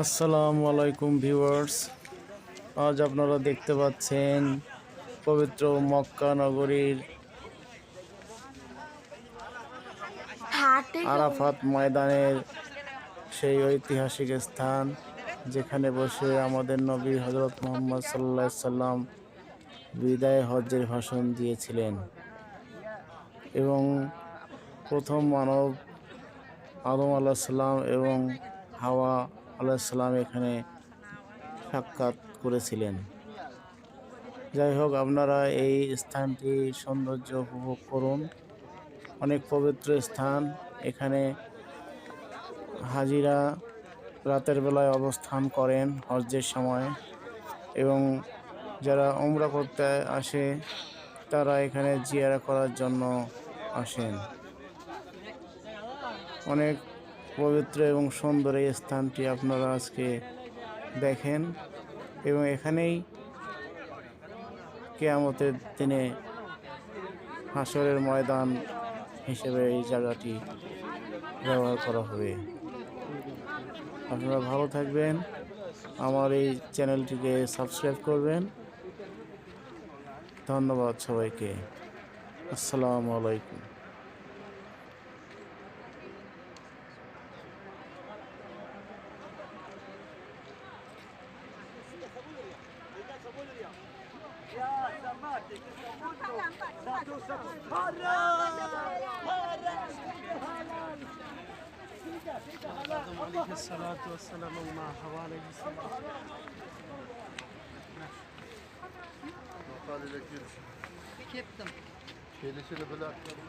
আসসালামু আলাইকুম ভিউয়ার্স। আজ আপনারা দেখতে পাচ্ছেন পবিত্র মক্কা নগরীর আরাফাত ময়দানের সেই ঐতিহাসিক স্থান, যেখানে বসে আমাদের নবী হযরত মুহাম্মদ সাল্লাল্লাহু আলাইহি সাল্লাম বিদায় হজ্জের ভাষণ দিয়েছিলেন এবং প্রথম মানব আদম আলাইহিস সালাম এবং হাওয়া আলাইহিস সালাম এখানে সাক্ষাৎ করেছিলেন। যাই হোক, আপনারা এই স্থানটি সৌন্দর্য উপভোগ করুন। অনেক পবিত্র স্থান। এখানে হাজিরা রাতের বেলায় অবস্থান করেন হজ্জের সময়, এবং যারা উমরা করতে আসে তারা এখানে জিয়ারত করার জন্য আসেন। অনেক পবিত্র এবং সুন্দর এই স্থানটি আপনারা আজকে দেখেন, এবং এখানেই কিয়ামতের দিনে হাশরের ময়দান হিসেবে এই জায়গাটি ব্যবহার করা হবে। আপনারা ভালো থাকবেন, আমার এই চ্যানেলটিকে সাবস্ক্রাইব করবেন। ধন্যবাদ সবাইকে। আসসালামু আলাইকুম। آدم عليه الصلاة والسلام وما حواء عليه السلام. Makaleyle girsin. Kendisiyle böyle aktarım.